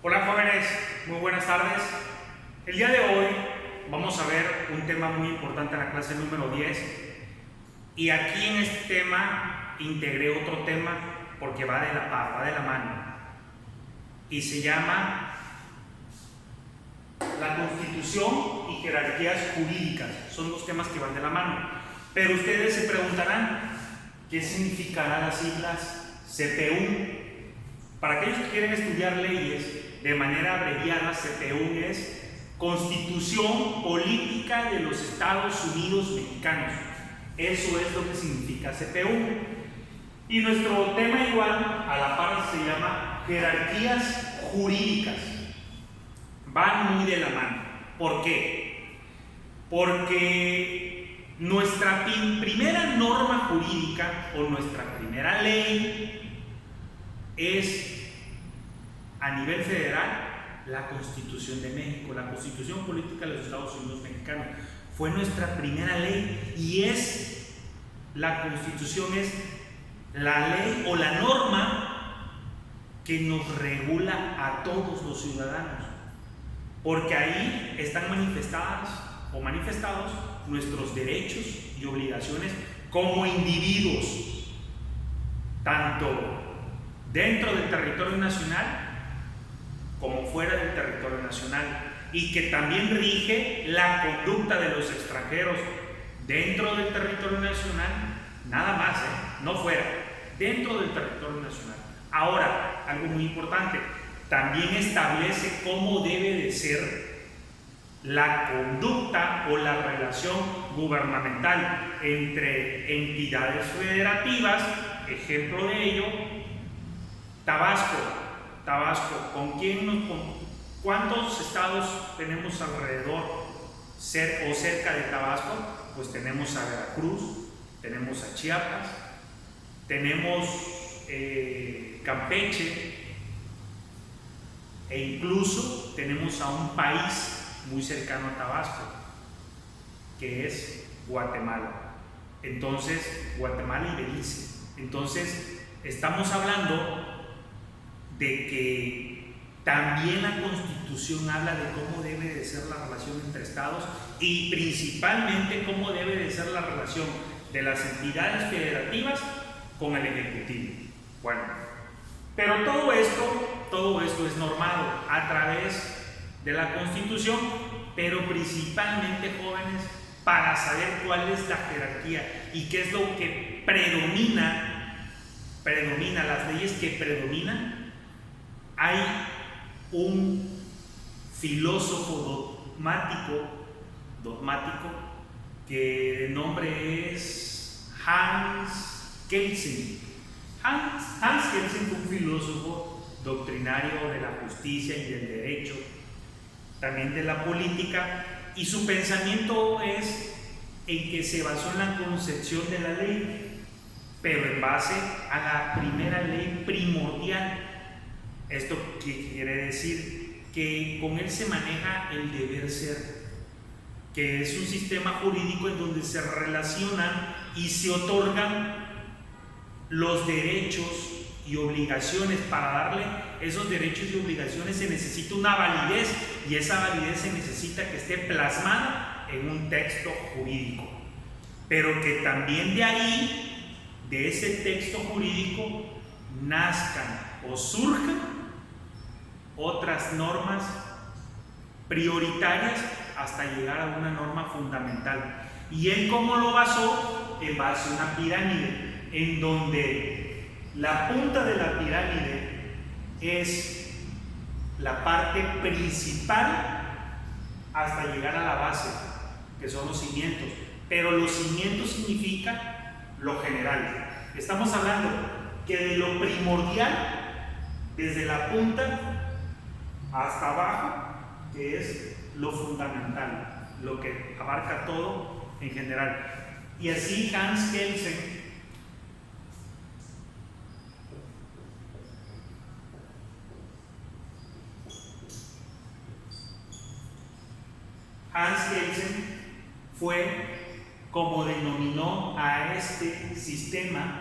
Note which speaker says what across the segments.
Speaker 1: Hola jóvenes, muy buenas tardes. El día de hoy vamos a ver un tema muy importante en la clase número 10 y aquí en este tema integré otro tema porque va de la par, va de la mano y se llama la Constitución y jerarquías jurídicas. Son dos temas que van de la mano, pero ustedes se preguntarán ¿qué significarán las siglas CPU? Para aquellos que quieren estudiar leyes de manera abreviada, CPU es Constitución Política de los Estados Unidos Mexicanos. Eso es lo que significa CPU. Y nuestro tema igual, a la par, se llama jerarquías jurídicas. Van muy de la mano. ¿Por qué? Porque nuestra primera norma jurídica o nuestra primera ley es a nivel federal la Constitución de México, la Constitución Política de los Estados Unidos Mexicanos. Fue nuestra primera ley y la Constitución es la ley o la norma que nos regula a todos los ciudadanos, porque ahí están manifestadas o manifestados nuestros derechos y obligaciones como individuos, tanto dentro del territorio nacional como fuera del territorio nacional, y que también rige la conducta de los extranjeros dentro del territorio nacional, nada más, no fuera, dentro del territorio nacional. Ahora, algo muy importante, también establece cómo debe de ser la conducta o la relación gubernamental entre entidades federativas. Ejemplo de ello, Tabasco, ¿cuántos estados tenemos alrededor o cerca de Tabasco? Pues tenemos a Veracruz, tenemos a Chiapas, tenemos Campeche e incluso tenemos a un país muy cercano a Tabasco, que es Guatemala. Entonces, Guatemala y Belice. Entonces, estamos hablando de que también la Constitución habla de cómo debe de ser la relación entre estados y principalmente cómo debe de ser la relación de las entidades federativas con el Ejecutivo. Bueno, pero todo esto es normado a través de la Constitución, pero principalmente, jóvenes, para saber cuál es la jerarquía y qué es lo que predomina, las leyes que predominan. Hay un filósofo dogmático que de nombre es Hans Kelsen. Hans Kelsen fue un filósofo doctrinario de la justicia y del derecho, también de la política, y su pensamiento es en que se basó en la concepción de la ley, pero en base a la primera ley primordial. ¿Esto qué quiere decir? Que con él se maneja el deber ser, que es un sistema jurídico en donde se relacionan y se otorgan los derechos y obligaciones. Para darle esos derechos y obligaciones se necesita una validez, y esa validez se necesita que esté plasmada en un texto jurídico, pero que también de ahí, de ese texto jurídico, nazcan o surjan otras normas prioritarias hasta llegar a una norma fundamental. ¿Y él cómo lo basó? En base a una pirámide, en donde la punta de la pirámide es la parte principal hasta llegar a la base, que son los cimientos. Pero los cimientos significa lo general. Estamos hablando que de lo primordial, desde la punta hasta abajo, que es lo fundamental, lo que abarca todo en general. Y así Hans Kelsen fue como denominó a este sistema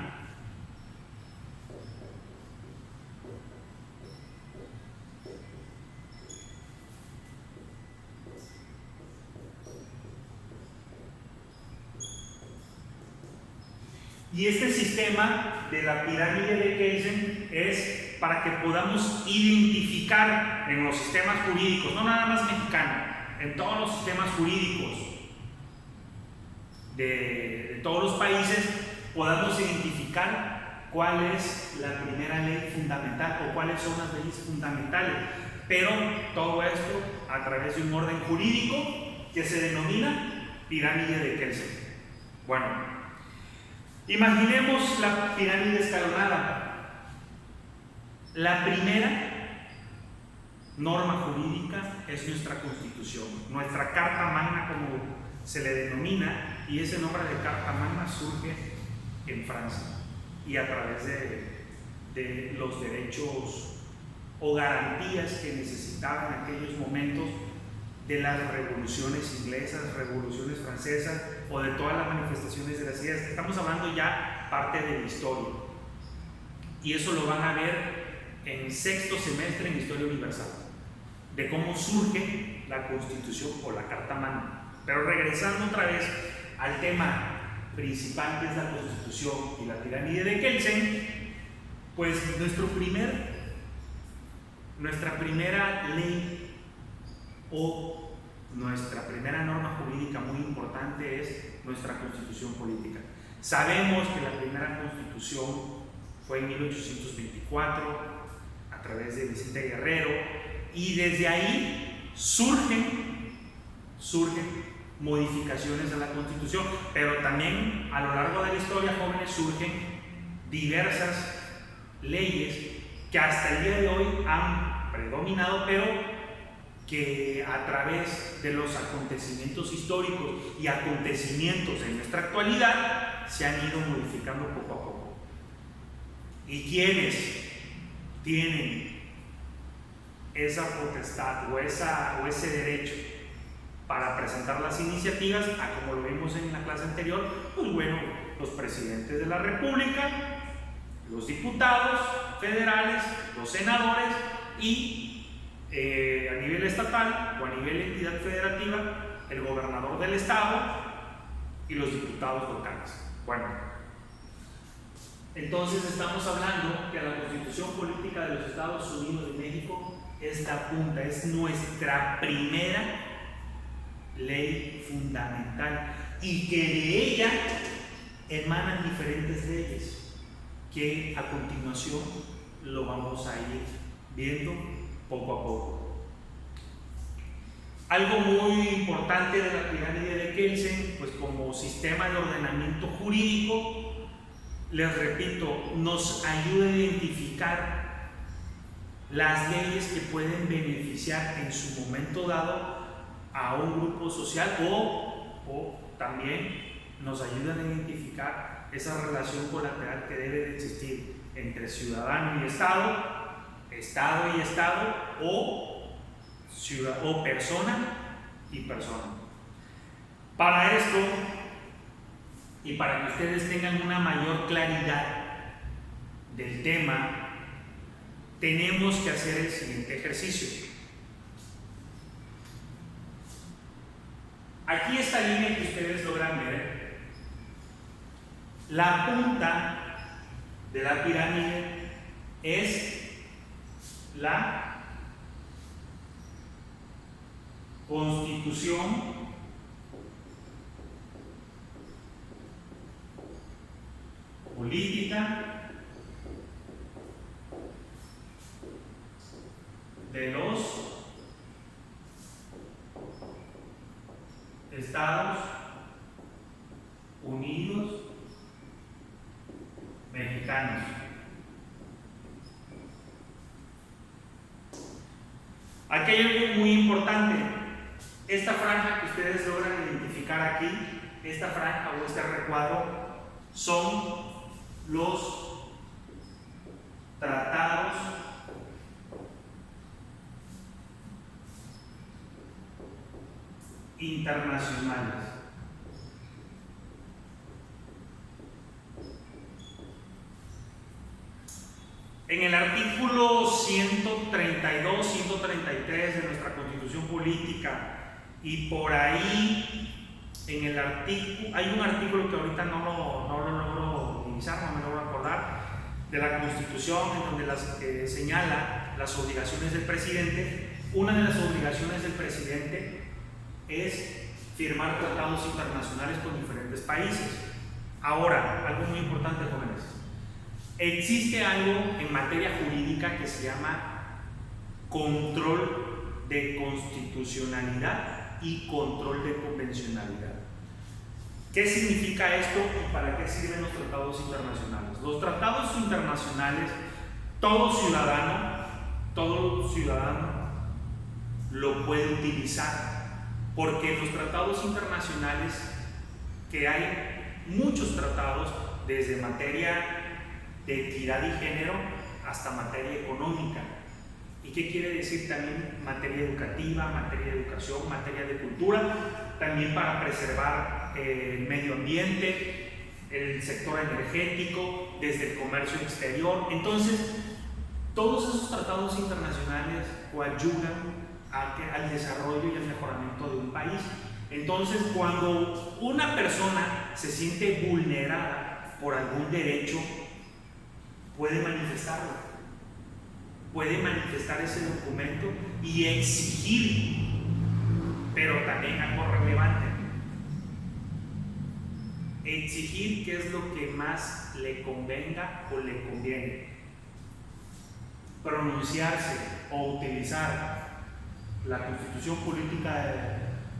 Speaker 1: Y este sistema de la pirámide de Kelsen es para que podamos identificar en los sistemas jurídicos, no nada más mexicano, en todos los sistemas jurídicos de todos los países, podamos identificar cuál es la primera ley fundamental o cuáles son las leyes fundamentales. Pero todo esto a través de un orden jurídico que se denomina pirámide de Kelsen. Bueno, imaginemos la pirámide escalonada. La primera norma jurídica es nuestra Constitución, nuestra Carta Magna, como se le denomina, y ese nombre de Carta Magna surge en Francia y a través de los derechos o garantías que necesitaban en aquellos momentos de las revoluciones inglesas, revoluciones francesas o de todas las manifestaciones de las ideas. Estamos hablando ya parte de la historia, y eso lo van a ver en sexto semestre en Historia Universal, de cómo surge la Constitución o la Carta Magna. Pero regresando otra vez al tema principal, que es la Constitución y la pirámide de Kelsen, pues nuestra primera ley o nuestra primera norma jurídica muy importante es nuestra Constitución política. Sabemos que la primera Constitución fue en 1824 a través de Vicente Guerrero, y desde ahí surgen modificaciones a la Constitución, pero también a lo largo de la historia, jóvenes, surgen diversas leyes que hasta el día de hoy han predominado, pero que a través de los acontecimientos históricos y acontecimientos en nuestra actualidad se han ido modificando poco a poco. Y quienes tienen esa potestad o ese derecho para presentar las iniciativas, como lo vimos en la clase anterior, pues bueno, los presidentes de la República, los diputados federales, los senadores y a nivel estatal o a nivel de entidad federativa, el gobernador del estado y los diputados locales. Bueno, entonces estamos hablando que la Constitución Política de los Estados Unidos de México es la punta, es nuestra primera ley fundamental, y que de ella emanan diferentes leyes que a continuación lo vamos a ir viendo poco a poco. Algo muy importante de la pirámide de Kelsen, pues como sistema de ordenamiento jurídico, les repito, nos ayuda a identificar las leyes que pueden beneficiar en su momento dado a un grupo social, o también nos ayudan a identificar esa relación colateral que debe de existir entre ciudadano y Estado, Estado y Estado, o persona y persona. Para esto, y para que ustedes tengan una mayor claridad del tema, tenemos que hacer el siguiente ejercicio. Aquí esta línea que ustedes logran ver, la punta de la pirámide es la Constitución política de los Estados Unidos mexicanos. Aquí hay algo muy importante. Esta franja que ustedes logran identificar aquí, esta franja o este recuadro, son los tratados internacionales. En el artículo 132, 133 de nuestra Constitución Política, y por ahí en el artículo, hay un artículo que ahorita no lo logro memorizar, no me logro acordar, de la Constitución, en donde señala las obligaciones del presidente. Una de las obligaciones del presidente es firmar tratados internacionales con diferentes países. Ahora, algo muy importante, jóvenes. Existe algo en materia jurídica que se llama control de constitucionalidad y control de convencionalidad. ¿Qué significa esto y para qué sirven los tratados internacionales? Los tratados internacionales, todo ciudadano lo puede utilizar, porque en los tratados internacionales, que hay muchos tratados, desde materia de equidad y género hasta materia económica. ¿Y qué quiere decir también? Materia educativa, materia de educación, materia de cultura, también para preservar el medio ambiente, el sector energético, desde el comercio exterior. Entonces, todos esos tratados internacionales coadyuvan al desarrollo y al mejoramiento de un país. Entonces, cuando una persona se siente vulnerada por algún derecho, puede manifestarlo, puede manifestar ese documento y exigir, pero también algo relevante, exigir qué es lo que más le convenga o le conviene, pronunciarse o utilizar la Constitución Política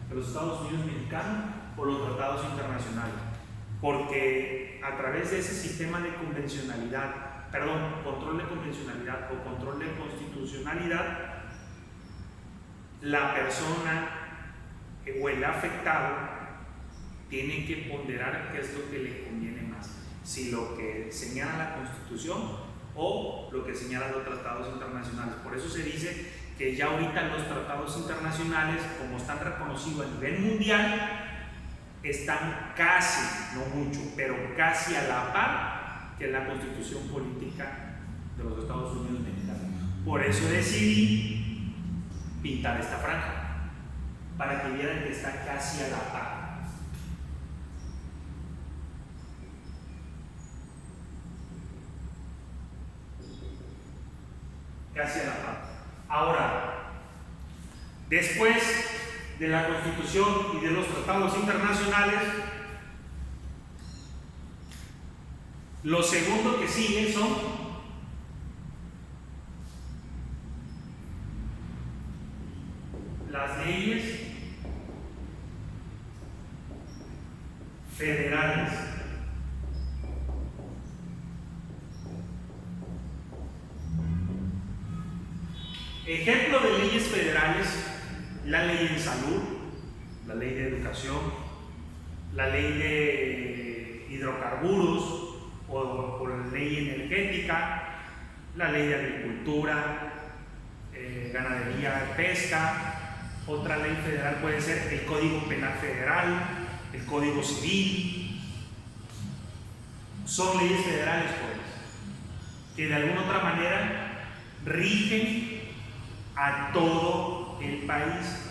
Speaker 1: de los Estados Unidos Mexicanos o los tratados internacionales, porque a través de ese sistema de control de convencionalidad o control de constitucionalidad, la persona o el afectado tiene que ponderar qué es lo que le conviene más, si lo que señala la Constitución o lo que señalan los tratados internacionales. Por eso se dice que ya ahorita los tratados internacionales, como están reconocidos a nivel mundial, están casi, no mucho, pero casi a la par que la Constitución Política de los Estados Unidos Mexicanos. Por eso decidí pintar esta franja, para que vieran que está casi a la par. Casi a la par. Ahora, después de la Constitución y de los tratados internacionales, lo segundo que sigue son las leyes federales. Ejemplo de leyes federales: la ley en salud, la ley de educación, la ley de hidrocarburos o la ley energética, la ley de agricultura, ganadería, pesca. Otra ley federal puede ser el Código Penal Federal, el Código Civil. Son leyes federales, pues, que de alguna otra manera rigen a todo el país,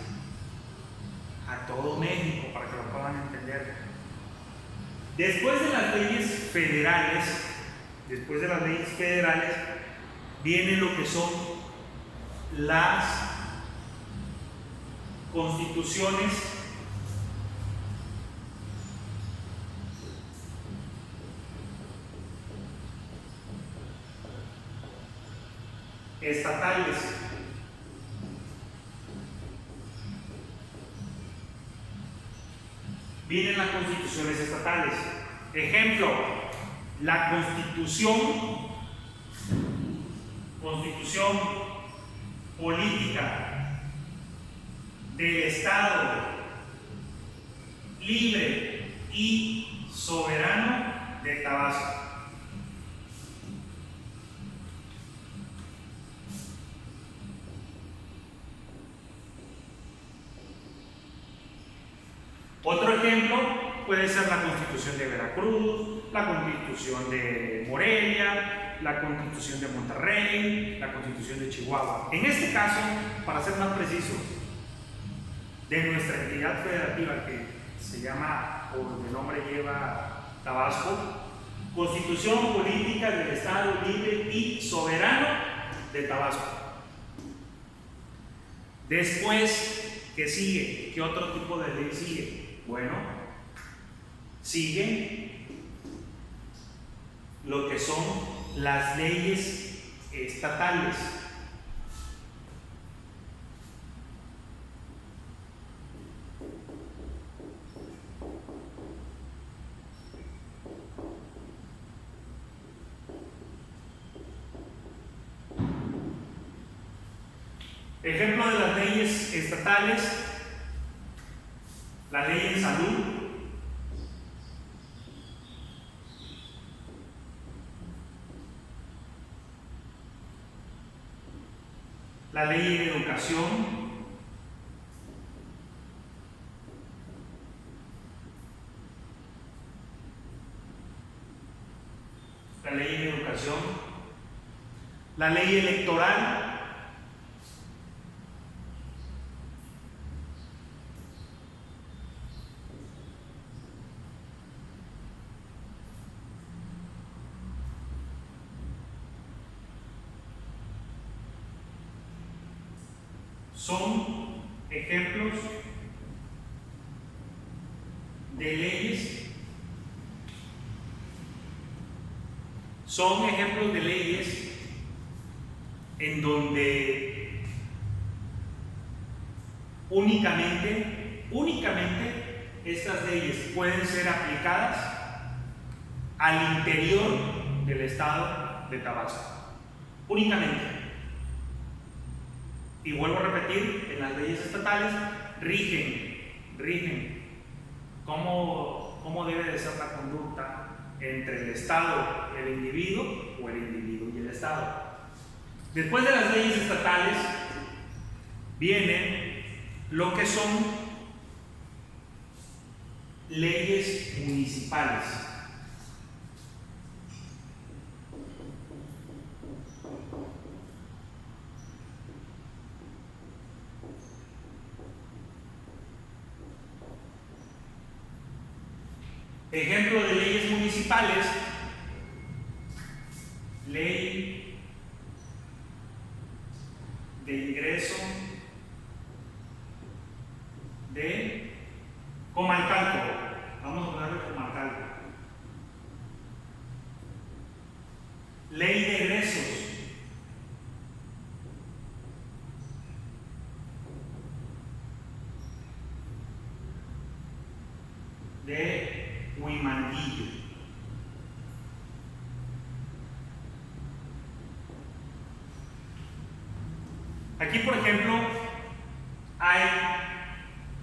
Speaker 1: a todo México, para que lo puedan entender. Después de las leyes federales, viene lo que son las constituciones estatales. Vienen las constituciones estatales. Ejemplo: la Constitución Política del Estado Libre y Soberano de Tabasco. Otro ejemplo puede ser la Constitución de Veracruz, la Constitución de Morelia, la Constitución de Monterrey, la Constitución de Chihuahua. En este caso, para ser más preciso, de nuestra entidad federativa, que se llama, o el nombre lleva, Tabasco, Constitución política del Estado libre y soberano de Tabasco. Después, ¿qué sigue? ¿Qué otro tipo de ley sigue? Bueno, sigue lo que son las leyes estatales. Ejemplo de las leyes estatales: la ley en salud, la ley en educación, la ley electoral, son ejemplos de leyes, en donde únicamente estas leyes pueden ser aplicadas al interior del estado de Tabasco. Únicamente. Y vuelvo a repetir, en las leyes estatales rigen cómo debe de ser la conducta entre el Estado, el individuo, o el individuo y el Estado. Después de las leyes estatales vienen lo que son leyes municipales. Ejemplo de leyes municipales: ley de ingreso de Comalcalco. Vamos a ponerle Comalcalco. Ley de egresos de Huimanguillo. Aquí, por ejemplo, hay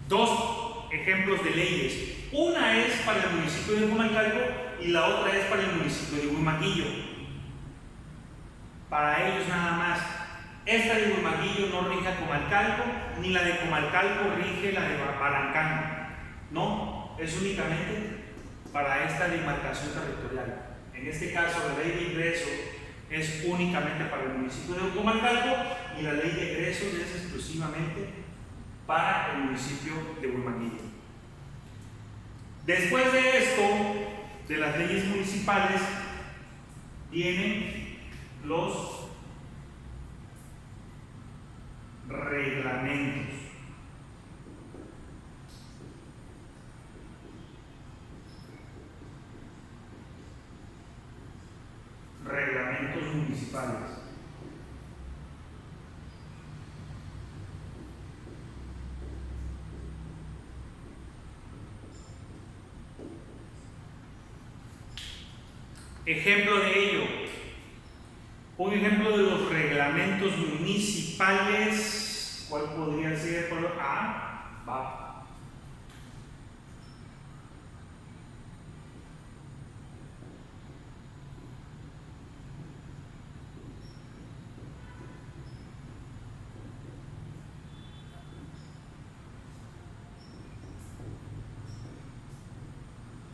Speaker 1: dos ejemplos de leyes. Una es para el municipio de Comalcalco y la otra es para el municipio de Huimanguillo. Para ellos nada más. Esta de Huimanguillo no rige a Comalcalco, ni la de Comalcalco rige la de Balancán. No, es únicamente para esta demarcación territorial. En este caso, la ley de ingreso es únicamente para el municipio de Comalcalco y la ley de egresos es exclusivamente para el municipio de Huimanguillo. Después de esto, de las leyes municipales, vienen los reglamentos. Reglamentos municipales. Ejemplo de ello: un ejemplo de los reglamentos municipales. ¿Cuál podría ser? Va.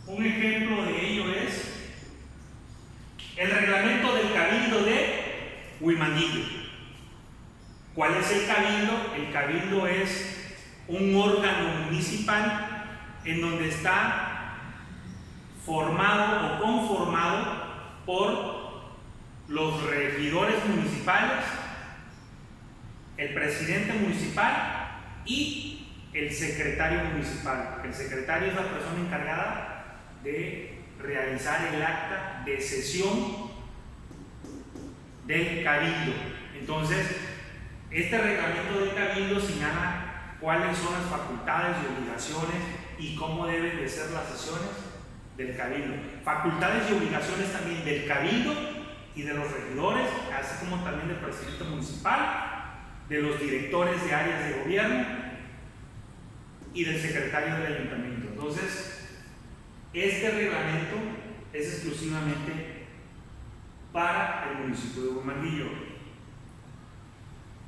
Speaker 1: Un ejemplo de ello es el reglamento del Cabildo de Huimanguillo. ¿Cuál es el Cabildo? El Cabildo es un órgano municipal en donde está formado o conformado por los regidores municipales, el presidente municipal y el secretario municipal. El secretario es la persona encargada de realizar el acta de sesión del cabildo. Entonces, este reglamento del cabildo señala cuáles son las facultades y obligaciones y cómo deben de ser las sesiones del cabildo. Facultades y obligaciones también del cabildo y de los regidores, así como también del presidente municipal, de los directores de áreas de gobierno y del secretario del ayuntamiento. Entonces, este reglamento es exclusivamente para el municipio de Huimanguillo.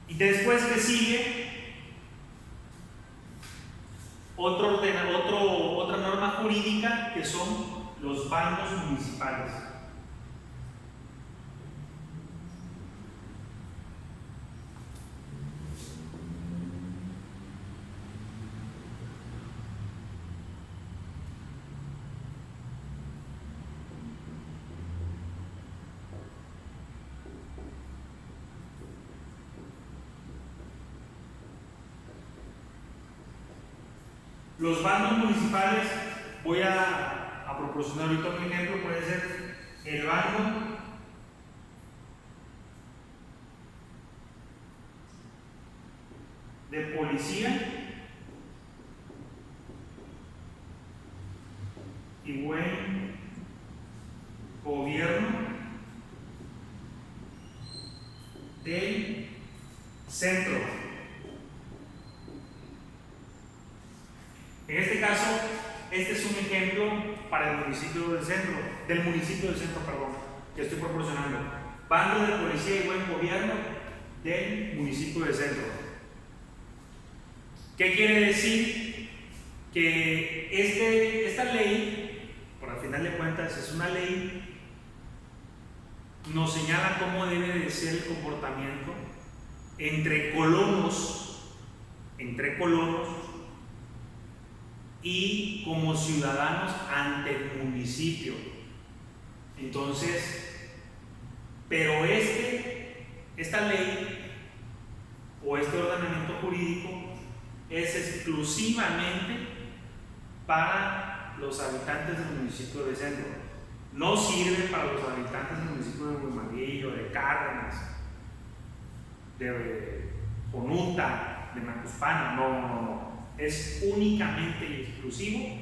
Speaker 1: Y después que sigue otra norma jurídica, que son los bandos municipales. Los bandos municipales, voy a proporcionar ahorita un ejemplo, puede ser el bando de policía y buen gobierno del centro. En este caso, este es un ejemplo para el municipio del centro, que estoy proporcionando. Bando de policía y buen gobierno del municipio del centro. ¿Qué quiere decir? Que esta ley, por al final de cuentas es una ley, nos señala cómo debe de ser el comportamiento entre colonos y como ciudadanos ante el municipio. Entonces, pero esta ley o este ordenamiento jurídico es exclusivamente para los habitantes del municipio de Centro. No sirve para los habitantes del municipio de Huimanguillo, de Cárdenas, de Jonuta, de Macuspana. No. Es únicamente y exclusivo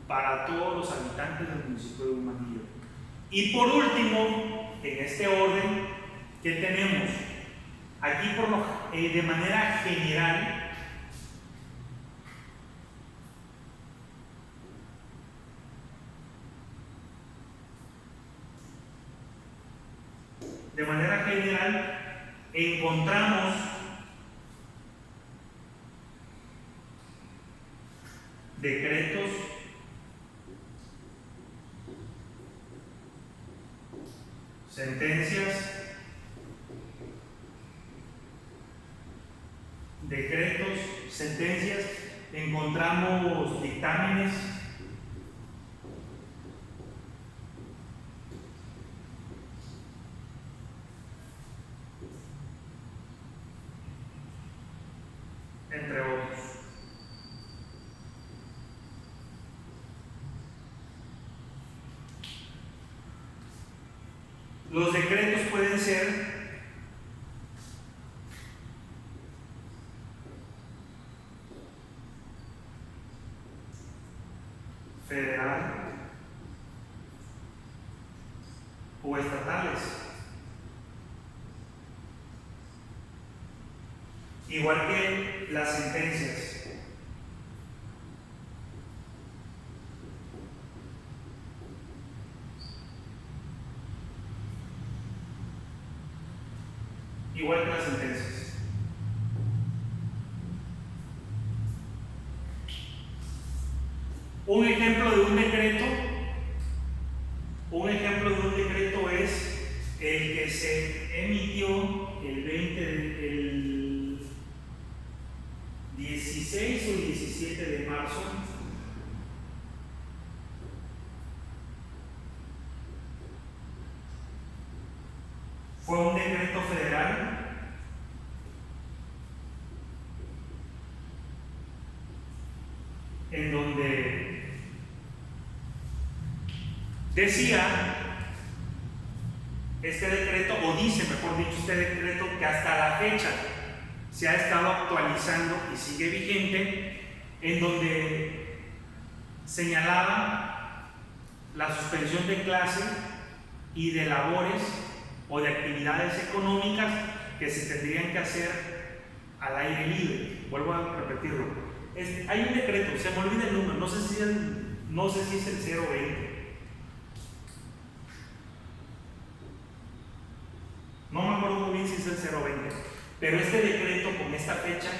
Speaker 1: para todos los habitantes del municipio de Huimanguillo. Y por último, en este orden, ¿qué tenemos? Aquí de manera general, encontramos decretos, sentencias, encontramos dictámenes, entre otros. Los decretos pueden ser federal o estatales, igual que las sentencias. Igual que las sentencias. Un ejemplo de un decreto es el que se emitió el 16 o 17 de marzo Decía este decreto, o dice, mejor dicho, este decreto, que hasta la fecha se ha estado actualizando y sigue vigente, en donde señalaba la suspensión de clase y de labores o de actividades económicas que se tendrían que hacer al aire libre. Vuelvo a repetirlo. Hay un decreto, se me olvida el número, no sé si es el 020. No me acuerdo muy bien si es el 020, pero este decreto con esta fecha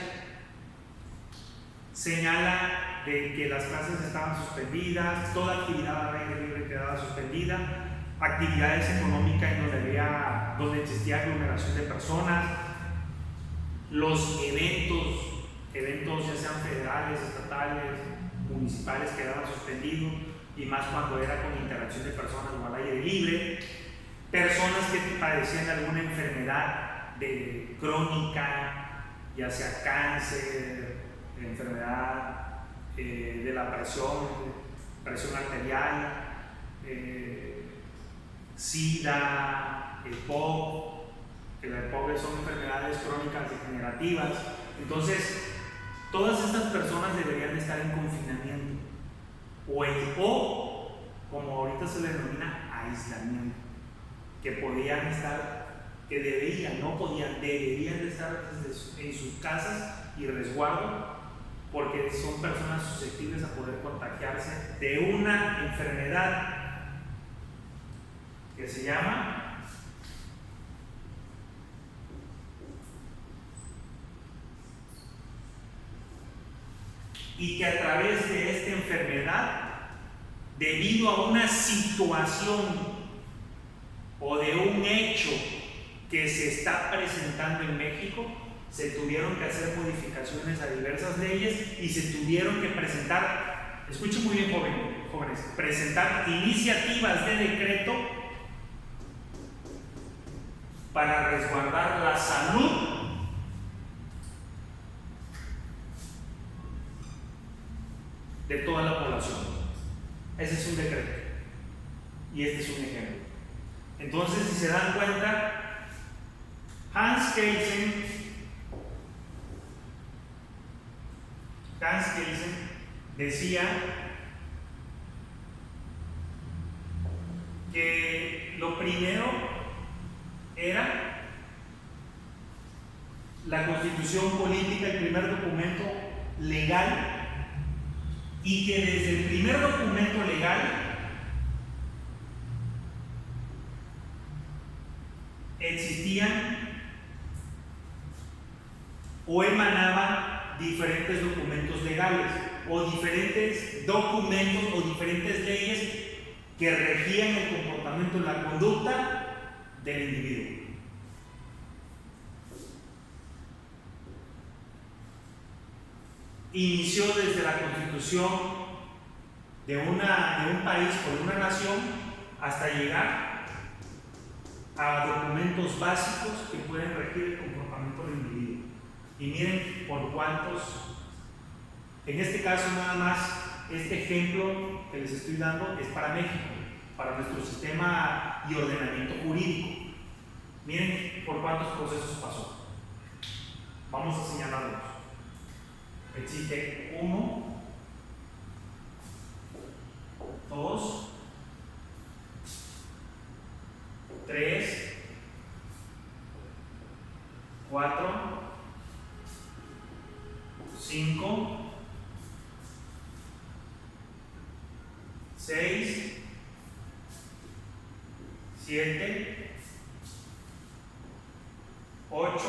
Speaker 1: señala de que las clases estaban suspendidas, toda actividad al aire libre quedaba suspendida, actividades económicas en donde existía aglomeración de personas, los eventos ya sean federales, estatales, municipales, quedaban suspendidos, y más cuando era con interacción de personas o al aire libre. Personas que padecían alguna enfermedad crónica, ya sea cáncer, enfermedad de la presión arterial, SIDA, EPOC, que la EPOC son enfermedades crónicas degenerativas. Entonces, todas estas personas deberían estar en confinamiento o como ahorita se le denomina, aislamiento, que podían estar, que deberían de estar en sus casas y resguardo, porque son personas susceptibles a poder contagiarse de una enfermedad que se llama y que a través de esta enfermedad, debido a una situación o de un hecho que se está presentando en México, se tuvieron que hacer modificaciones a diversas leyes y se tuvieron que presentar, escuchen muy bien jóvenes, presentar iniciativas de decreto para resguardar la salud de toda la población. Ese es un decreto y este es un ejemplo. Entonces, si se dan cuenta, Hans Kelsen decía que lo primero era la Constitución política, el primer documento legal, y que desde el primer documento legal existían o emanaban diferentes documentos legales o diferentes documentos o diferentes leyes que regían el comportamiento y la conducta del individuo. Inició desde la constitución de un país o de una nación hasta llegar a documentos básicos que pueden regir el comportamiento del individuo. Y miren por cuántos, en este caso nada más, este ejemplo que les estoy dando es para México, para nuestro sistema y ordenamiento jurídico. Miren por cuántos procesos pasó. Vamos a señalarlos. Existe 1, 2, 3, 4, 5, 6, 7, 8,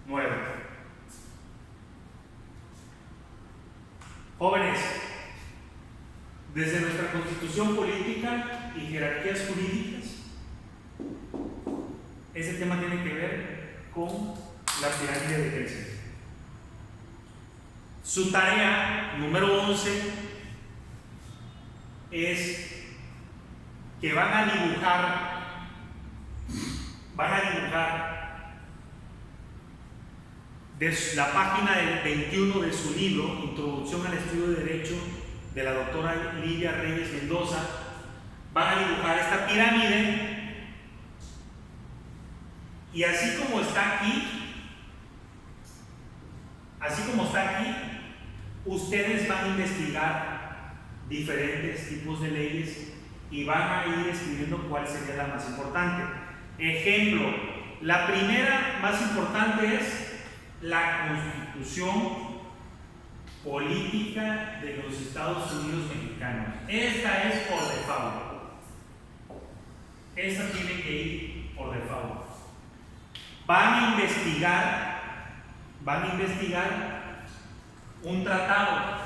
Speaker 1: 9. Jóvenes, desde nuestra constitución política y jerarquías jurídicas, ese tema tiene que ver con la pirámide de Kelsen. Su tarea número 11 es que van a dibujar de la página del 21 de su libro, Introducción al Estudio de Derecho, de la doctora Lidia Reyes Mendoza, van a dibujar esta pirámide y así como está aquí, ustedes van a investigar diferentes tipos de leyes y van a ir escribiendo cuál sería la más importante. Ejemplo, la primera más importante es la Constitución Política de los Estados Unidos Mexicanos. Esta es por default. Esta tiene que ir por default. Van a investigar un tratado.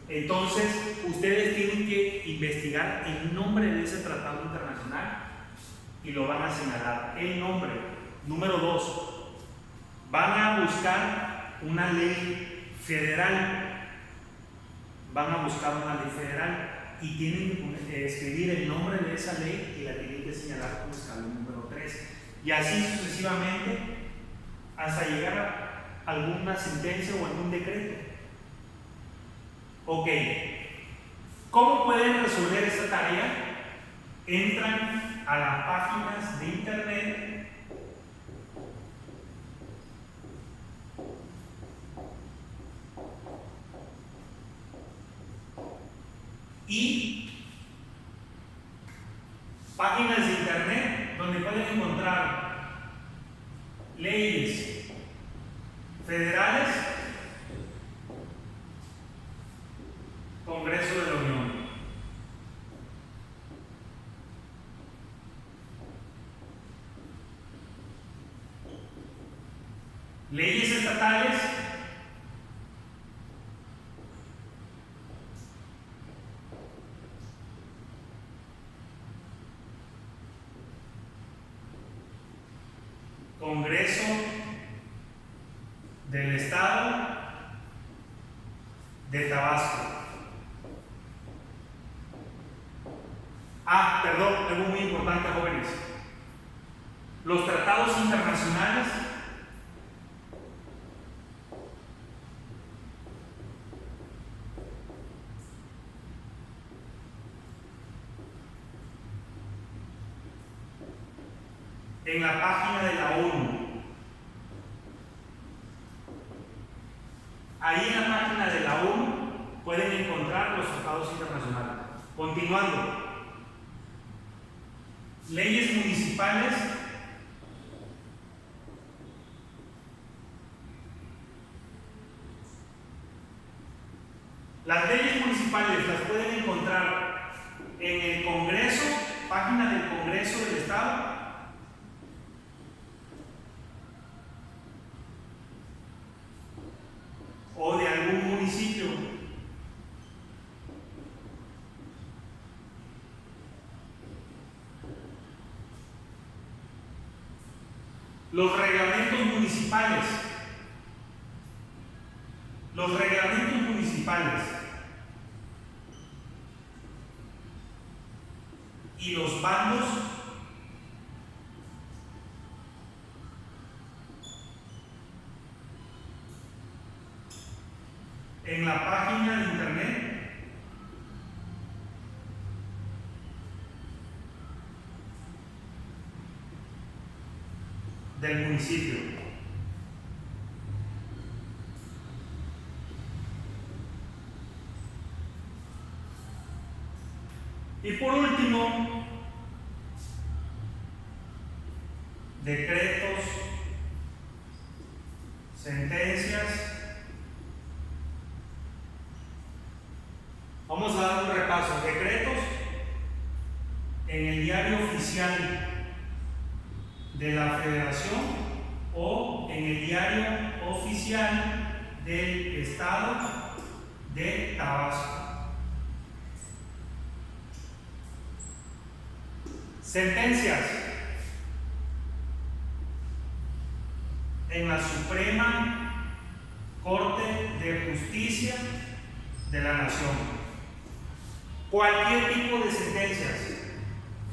Speaker 1: Entonces, ustedes tienen que investigar el nombre de ese tratado internacional y lo van a señalar. El nombre. Número 2. Van a buscar una ley federal. Y tienen que escribir el nombre de esa ley y la tienen que señalar como escalón número 3. Y así sucesivamente hasta llegar a alguna sentencia o algún decreto. Ok. ¿Cómo pueden resolver esta tarea? Entran a las páginas de internet y páginas de internet donde pueden encontrar leyes federales, Congreso de la Unión. Leyes estatales, Congreso del Estado de Tabasco. Perdón, algo muy importante, jóvenes. Los tratados internacionales en la página de la ONU. Ahí en la página de la ONU pueden encontrar los tratados internacionales. Continuando. Leyes municipales. Las leyes municipales las pueden encontrar en el Congreso, página del Congreso del Estado. O de algún municipio. Los reglamentos municipales. Los reglamentos municipales y los bandos en la página de internet del municipio. Y por último, decretos, sentencias. Vamos a dar un repaso. Decretos en el diario oficial de la Federación o en el diario oficial del Estado de Tabasco. Sentencias en la Suprema Corte de Justicia de la Nación. Cualquier tipo de sentencias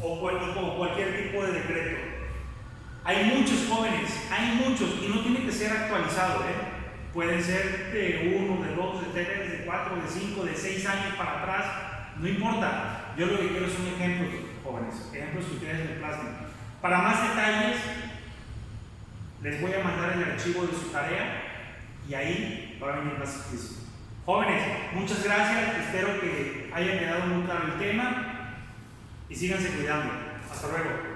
Speaker 1: o cualquier tipo de decreto. Hay muchos jóvenes, hay muchos, y no tiene que ser actualizado, pueden ser de 1, de 2, de 3, de 4, de 5, de 6 años para atrás, no importa. Yo lo que quiero son ejemplos, jóvenes, ejemplos que ustedes me plasmen. Para más detalles, les voy a mandar el archivo de su tarea y ahí va a venir más explícito. Jóvenes, muchas gracias, espero que haya quedado muy claro el tema y síganse cuidando. Hasta luego.